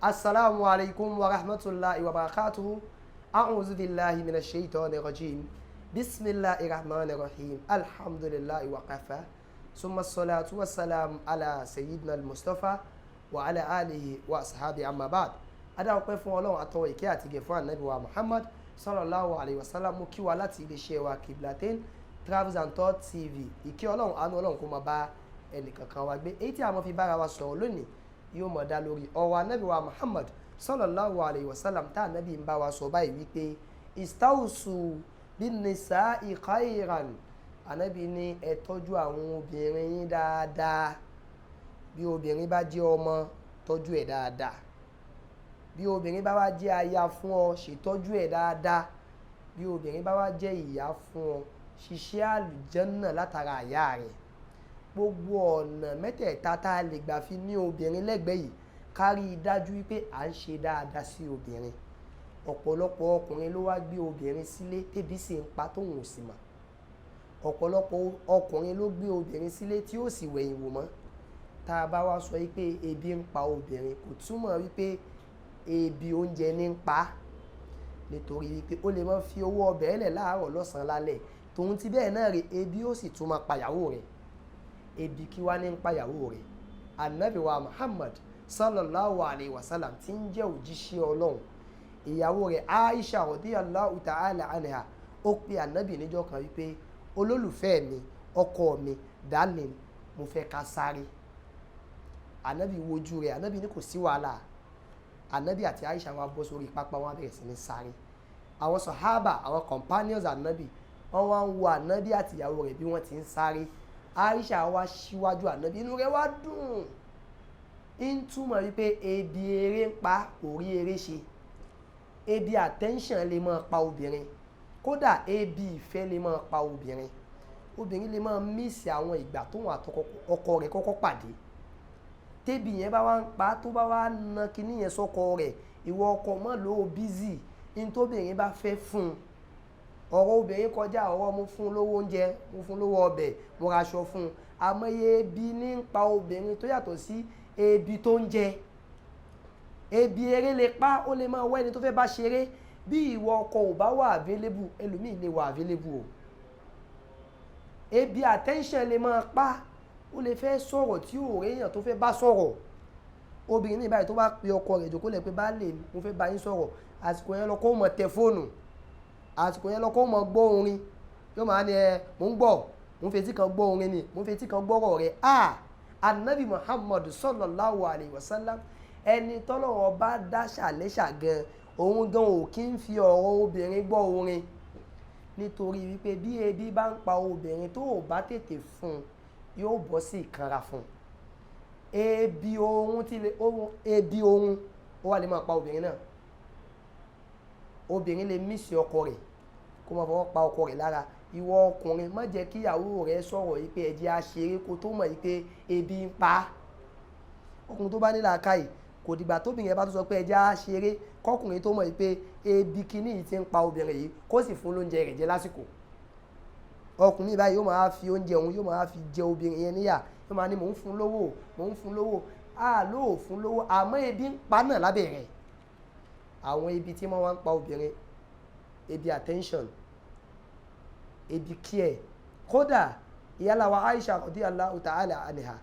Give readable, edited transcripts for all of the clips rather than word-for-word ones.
Assalamu alaikum wa rahmatullahi wa barakatuhu. A'udhu billahi minash shaitanir rajim. Bismillahir rahmanir rahim. Alhamdulillahi wa kafa. Summa salatu wa salam ala sayyidina al-Mustafa wa ala alihi wa ashabi amma ba'd. Ada ọpẹ́ fún Ọlọ́run àtọwọ́ ìkẹ́ àti ìgẹ̀ fún Ànábì wa Muhammad sallallahu alaihi wasallam. Mo kí wa láti ilé-iṣẹ́ wa Qiblatyn Travels Tours TV. Ìkẹ́ Ọlọ́run àánú Ọlọ́run kó máa bá ẹnìkankan wa gbé. Èyí tí a máa fi bára wa sọ̀rọ̀ lónìí yóò mọ̀ dá lórí ọ̀rọ̀ Ànábì wa Muhammad sallallahu alaihi wasallam tá Ànábì ń bá wa sọ báyìí wípé istausu bin nisa'i khairan. Ànábì ní ẹ tọ́jú àwọn obìnrin yín dáadáa. Bí obìnrin bá jẹ́ ọmọ, tọ́jú ẹ̀ dáadáa. Bí obìnrin bá wá jẹ́ aya fún ọ, ṣètọ́jú ẹ̀ dáadáa. Bí obìnrin bá wá jẹ́ ìyá fún ọ, ṣiṣẹ́ àlùjànnà látara àyà rẹ̀. Gbogbo ọ̀nà mẹ́tẹ̀ẹ̀ta tá a lè gbà fi ní obìnrin lẹ́gbẹ̀ẹ́ yìí ká rí i dájú wípé à ń ṣe dáadáa sí obìnrin. Ọ̀pọ̀lọpọ̀ ọkùnrin ló wá gbé obìnrin sílé tẹ́bí sì ń pa tóun ò sì mọ̀. Ọ̀pọ̀lọpọ̀ ọkùnrin ló gbé obìnrin sílé tí ó sì wẹ̀yìn wò mọ́. Tá a bá wá sọ wípé ebi ń pa obìnrin kò túmọ̀ wípé ebi oúnjẹ ní ń pa, nítorí wípé ó lè máa fi owó ọbẹ̀ ẹlẹ̀ láàárọ̀ lọ́sàn-án lálẹ́ tòun ti bẹ́ẹ̀ náà rè ebi ó sì tún máa pàyàwó rẹ̀. Ebi kí wá ní ń pàyàwó rẹ̀? Ànábì wa Muhammad sallallahu alaihi wasallam tí ń jẹ́ òjíṣẹ́ Ọlọ́run, ìyàwó rẹ̀ Aisha radiyallahu ta'ala anha ó pe Ànábì níjọ́ kan wípé olólùfẹ́ mi, ọkọ mi, darling, mo fẹ́ ká sáré. Ànábì wojú rẹ̀, Ànábì ní kò sí wàhálà. Ànábì àti Aisha wá bọ́ sórí pápá, wọ́n bẹ̀rẹ̀ sí ní sáré. Àwọn sàhábà, àwọn companions Ànábì, wọ́n wá ń wo Ànábì àti ìyàwó rẹ̀ bí wọ́n ti ń sáré. Aisha wá síwájú Ànábì, inú rẹ̀ wá dùn. ń túmọ̀ wípé ebi eré ń pa kò rí eré ṣe. Ebi attention lè máa pa obìnrin, kódà ebi ìfẹ́ lè máa pa obìnrin. Obìnrin lè máa mísì àwọn ìgbà tóun àtọkọ rẹ̀ kọ́kọ́ pàdé. Tébi yẹn bá wá ń pa tó bá wá na kinní yẹn sọ́kọ rẹ̀, ìwọ ọkọ mọ́ ló busy ní tóbìnrin bá fẹ́ fún un. Ọ̀rọ̀ obìnrin kọjá ọ̀rọ̀ mo fún un lówó oúnjẹ, mo fún un lówó ọbẹ̀, mo raṣọ fún un. Àmọye ebi ní ń pa obìnrin tó yàtọ̀ sí ebi tó ń jẹ. Ebi eré lè pa, ó lè máa wá ẹni tó fẹ́ bá ṣeré. Bí ìwọ ọkọ ò bá wà available, ẹlòmíì lè wà available o. Ebi attention lè máa pa, ó lè fẹ́ sọ̀rọ̀ tí ò réyàn tó fẹ́ bá sọ̀rọ̀. Obìnrin ní báyìí tó bá pe ọkọ rẹ̀ jókòó lẹ̀ pé bá lè mo fẹ́ bá yín sọ̀rọ̀, àsìkò yẹn lọ kó mọ tẹ fóònù, àsìkò yẹn lọ kó mọ gbọ́ orin. Yóò máa ní mò ń gbọ́, mo ń fetí kan gbọ́ orin ni, mo ń fetí kan gbọ́rọ̀ rẹ̀. Ànábì Muhammad sallallahu alaihi wasallam, ẹni tọ́lọ́run bá dá ṣàlẹ́ṣà gan, òun gan ò kí ń fi ọ̀rọ̀ obìnrin gbọ́ orin. Nítorí wípé bí ebi bá ń pa obìnrin tó ò bá tètè fún un, yóò bọ́ sí ìkanra fún un. Ebi oorun ó wà lè máa pa obìnrin náà. Obìnrin lè mísì ọkọ rẹ̀ kó máa fọwọ́ pa ọkọ rẹ̀ lára. Ìwọ ọkùnrin má jẹ́ kí ìyàwó rẹ̀ sọ̀rọ̀ yìí pé ẹ jẹ́ á ṣeré kó tó mọ̀ yìí pé ebi ń pa. Ọkùnrin tó bá ní làákàyè kò dìgbà tóbìnrin yẹn bá tó sọ pé ẹ jẹ́ á ṣeré kọkùnrin tó mọ̀ yìí pé ebi kíní yìí ti ń pa obìnrin yìí kó sì fún lóúnjẹ rẹ̀ jẹ lásìkò. Ọkùnrin báyìí yóò máa fi oúnjẹ òun yóò máa fi jẹ obìnrin yẹn níyà, yóò máa ní mò ń fún lówó, mò ń fún lówó. Lóò fún lówó àmọ́ ebi ń pa náà lábẹ́ rẹ̀. Àwọn ebi tí wọ́n wá ń pa obìnrin, ebi attention, ebi care. Kódà ìyálà wa Aisha radiyallahu ta'ala anha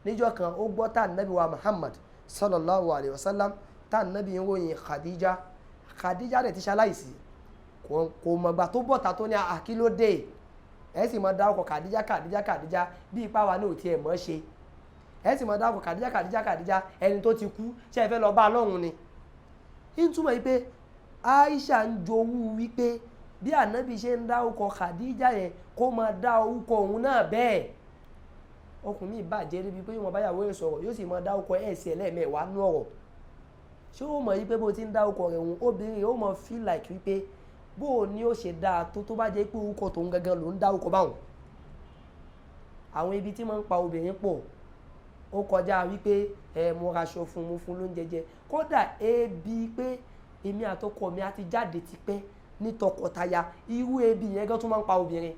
níjọ́ kan ó gbọ́ tá Ànábì wa Muhammad sallallahu alaihi wasallam tá Ànábì ń ròyìn Khadija rẹ̀ ti ṣaláìsí. Kò mọ̀gbà tó bọ̀ta tó ní àkílódé ẹ sì mọ̀ dárúkọ Khadija bí ipá wa ní ò tiẹ̀ mọ̀ ṣe. Ẹ sì mọ̀ dárúkọ Khadija ẹni tó ti kú ṣé ẹ fẹ́ lọ bá lọ́run ni. ń túmọ̀ wípé Aisha ń jowú wípé bí Ànábì ṣe ń dárúkọ Khadija yẹn kó máa dá orúkọ òun náà bẹ́ẹ̀. Ọkùnrin mi bàjẹ́ níbi pé yóò máa báyàwó rẹ̀ sọ̀rọ̀ yóò sì máa dárúkọ ẹ̀sì ẹlẹ́mẹ̀wá nú ọ̀rọ̀. Ṣé ó mọ̀ wípé bó ti ń dárúkọ rẹ̀ òun obìnrin yóò máa feel like wípé bó ni ó ṣe dáa tó bá jẹ́ pé orúkọ tòun gangan ló ń dárúkọ báwọn. Àwọn ibi tí máa ń pa obìnrin pọ̀ ó kọjá wípé mo raṣọ fún mo fún lóúnjẹ jẹ. Kódà ebi pé èmi àtọkọ mi á ti jáde tipẹ́ ní tọkọtaya, irú ebi yẹn gan tún máa ń pa obìnrin.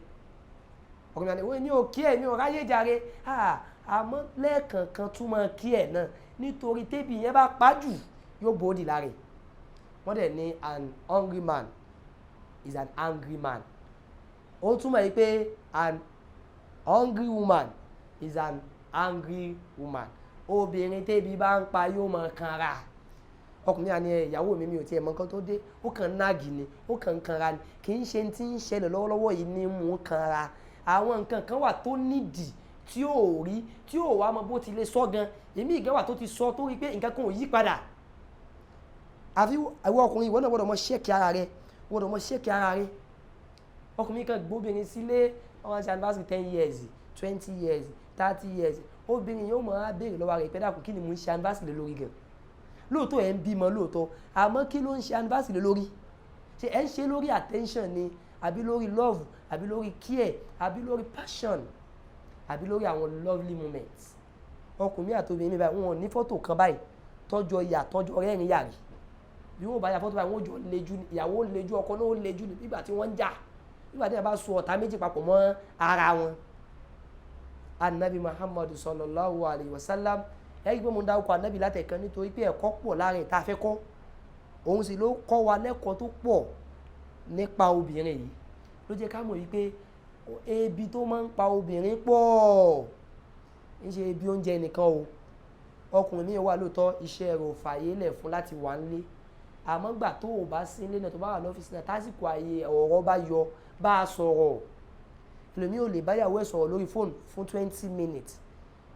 Ọkùnrin àti mi ò kí ẹ̀ mi ò ráyè jàre. Àmọ́ lẹ́ẹ̀kọ̀ọ̀kan tún máa kí ẹ̀ náà nítorí tébi yẹn bá pa jù yóò bòódì lára ẹ̀ wọ́n dẹ̀ ní an hungry man is an angry man ó túmọ̀ yìí pé an hungry woman is an angry woman obìnrin tẹ́bi bá ń pa yóò máa kanra ọkùnrin àni ìyàwó mi ò tiẹ̀ mọ nǹkan tó dé ó kàn náàgì ni ó kàn kanra ni kì í ṣe tí ń ṣẹlẹ̀ lọ́wọ́lọ́wọ́ yìí ní mú kanra àwọn nǹkan kan wà tó nídìí tí ò rí tí ò wá mọ bó ti lè sọ gan èmi ìgẹ́ wà tó ti sọ tó rí pé nǹkan kan ò yí padà àfi àwọn ọkùnrin ìwọ náà gbọ́dọ̀ mọ ṣẹ́ẹ̀kì ara rẹ gbọ́dọ̀ mọ ṣẹ́ẹ̀kì ara rẹ ọkùnrin kan gbóbìnrin sílé ọmọ ṣe anniversary 10 years 20 years 30 years obìnrin yóò mọ̀ á béèrè lọ́wọ́ rẹ̀ pé dàkú kí ni mo ń ṣe anniversary lé lórí gan lóòótọ́ ẹ̀ ń bímọ lóòótọ́ àmọ́ kí ló ń ṣe anniversary lé lórí ṣe ẹ̀ ń ṣe lórí attention ni àbí lórí love àbí lórí care àbí lórí passion àbí lórí àwọn lovely moments ọkùnrin àti obìnrin báyìí wọn ò ní fọ́tò kan báyìí tọ́jọ́ ìyà tọ́jọ́ rẹ́rìn yàrí bí wọ́n bá ya fọ́tò báyìí wọ́n jọ lejú ìyàwó lejú ọkọ náà ó lejú nígbà tí wọ́n ń jà nígbà tí wọ́n bá so ọ̀tá méjì papọ̀ mọ́ ara wọn anabi muhammadu sallallahu alayhi wa sallam ẹgbẹ́ mo ń dárúkọ anabi látẹ̀kan nítorí pé ẹ̀kọ́ pọ̀ láàrin tá a fẹ́ kọ́ òun sì ló kọ́ wa lẹ́kọ̀ọ́ tó pọ̀ nípa obìnrin yìí ló jẹ́ ká mọ̀ wípé ebi tó máa ń pa obìnrin pọ̀ ń ṣe ebi oúnjẹ nìkan o ọkùnrin mi wà lóòótọ́ iṣẹ́ rẹ̀ ò fààyè lẹ̀ fún láti wà nílé àmọ́ gbà tó o bá sí nílé náà tó bá wà lọ́fíìsì náà tásìkò ààyè ọ̀rọ̀ bá yọ bá a sọ̀rọ̀ ẹlòmíì ò lè báyàwó ẹ̀ sọ̀rọ̀ lórí fóònù fún 20 minutes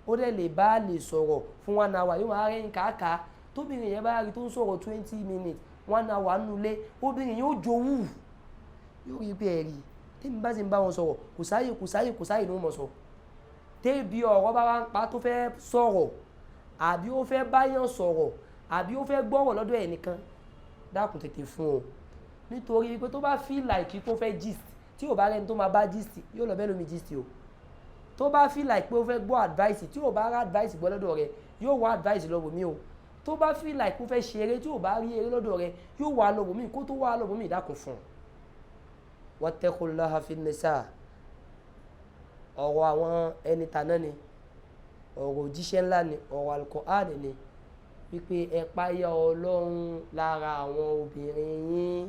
ó dẹ̀ lè bá lè sọ̀rọ̀ fún 1 hour yóò máa rẹ́yìn kàákàá tóbìnrin yẹn bá rí tó ń sọ̀rọ̀ 20 minutes 1 hour nulẹ̀ obìnrin yóò jowú yóò rí pé ẹ̀rí tẹ́mi bá sì ń bá wọn sọ̀rọ̀ kò sáyè ló mọ̀ sọ tẹ́bi ọ̀rọ̀ bá wá ń pa tó fẹ́ sọ̀rọ̀ àbí ó fẹ́ báyàn sọ̀rọ̀ àbí ó fẹ́ gbọ́rọ̀ lọ́dọ̀ ẹ̀ nìkan dákun tètè fún o nítorí pé tó bá feel like tó fẹ́ gist tí ò bá rẹni tó máa bá gist yóò lọ bẹ́ẹ̀ lómi gist o tó bá feel like pé ó fẹ́ gbọ́ advice tí ò bá rá advice gbọ́ lọ́dọ̀ rẹ̀ yóò wá advice lọ́wọ́ mi o tó bá feel like ó fẹ́ ṣe eré tí ò bá rí eré lọ́dọ̀ rẹ̀ yóò wá lọ́wọ́ mi kó tó wá lọ́wọ́ mi dákun fún un. wattaqullaha fin nisa ọ̀rọ̀ àwọn ẹni tàná ni ọ̀rọ̀ òjíṣẹ́ ńlá ni ọ̀rọ̀ Al-Qur'an ni wípé ẹ páyà Ọlọ́run lára àwọn obìnrin yín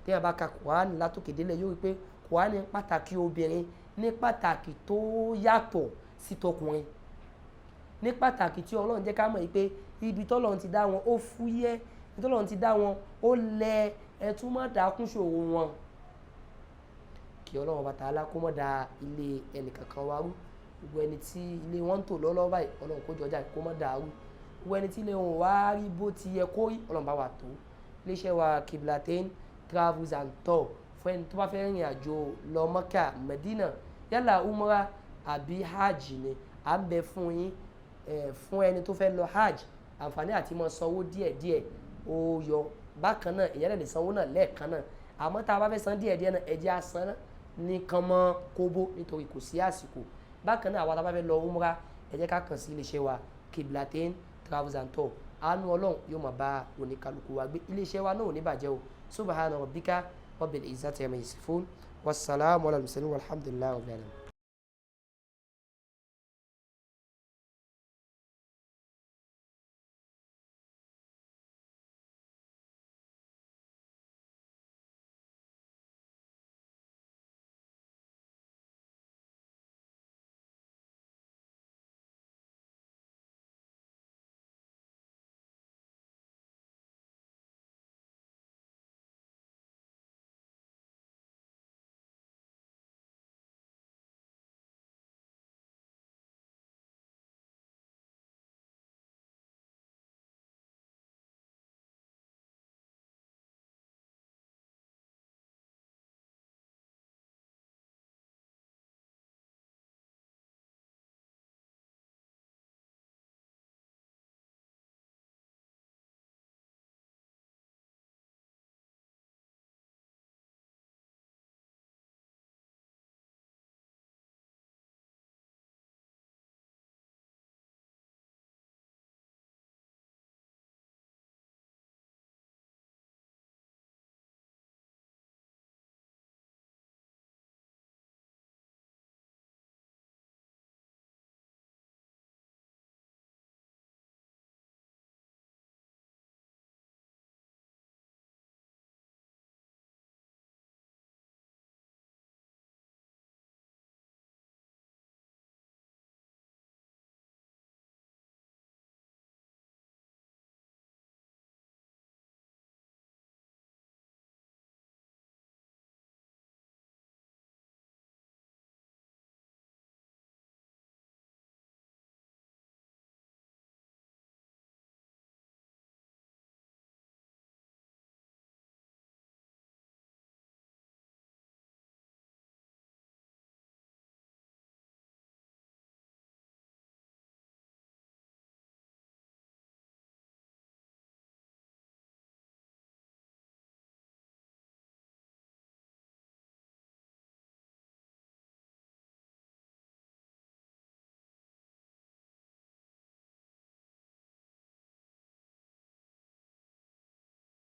tí a bá ka Qur'an látòkè délẹ̀ yóò rí pé Qur'an ní pàtàkì obìnrin ní pàtàkì tó yàtọ̀ sí tọkùnrin ní pàtàkì tí Ọlọ́run jẹ́ ká mọ̀ wípé ibi tọ́lọ́run ti dá wọn ó fúyẹ́ ibi tọ́lọ́run ti dá wọn ó lẹ ẹtún mọ́ dákún ṣòro wọn kí Ọlọ́run bàtà alákó mọ́ da ilé ẹnìkankan wá rú gbogbo ẹni tí ilé wọn ń tò lọ́lọ́ báyìí Ọlọ́run kó jọjà kó mọ́ dàrú gbogbo ẹni tí ilé wọn wá rí bó ti yẹ kó rí Ọlọ́run bá wà tó iléeṣẹ́ wa Qiblatyn Travels and Tours fún ẹni tó bá fẹ́ rìnrìn àjò lọ Mọ́kà Mẹ́dínà yálà umrah àbí hajj ni à ń bẹ fún yín fún ẹni tó fẹ́ lọ hajj àǹfààní àti mọ sanwó díẹ̀díẹ̀ ó yọ bákan náà ìyẹn lè sanwó náà lẹ́ẹ̀kan náà àmọ́ tá a bá fẹ́ san díẹ̀díẹ̀ náà ẹ jẹ́ á san ní kánmọ́ kóbó nítorí kò sí àsìkò bákan náà àwa tá a bá fẹ́ lọ umrah ẹ jẹ́ ká kàn sí iléeṣẹ́ wa Qiblatyn Travels and Tours àánú Ọlọ́run yóò máa bá oníkálukú wa gbé iléeṣẹ́ wa náà ò ní bàjẹ́ o subhana rabbika rabbil izzati amma yasifun wassalamu ala al-mursalin walhamdulillahi rabbil alamin.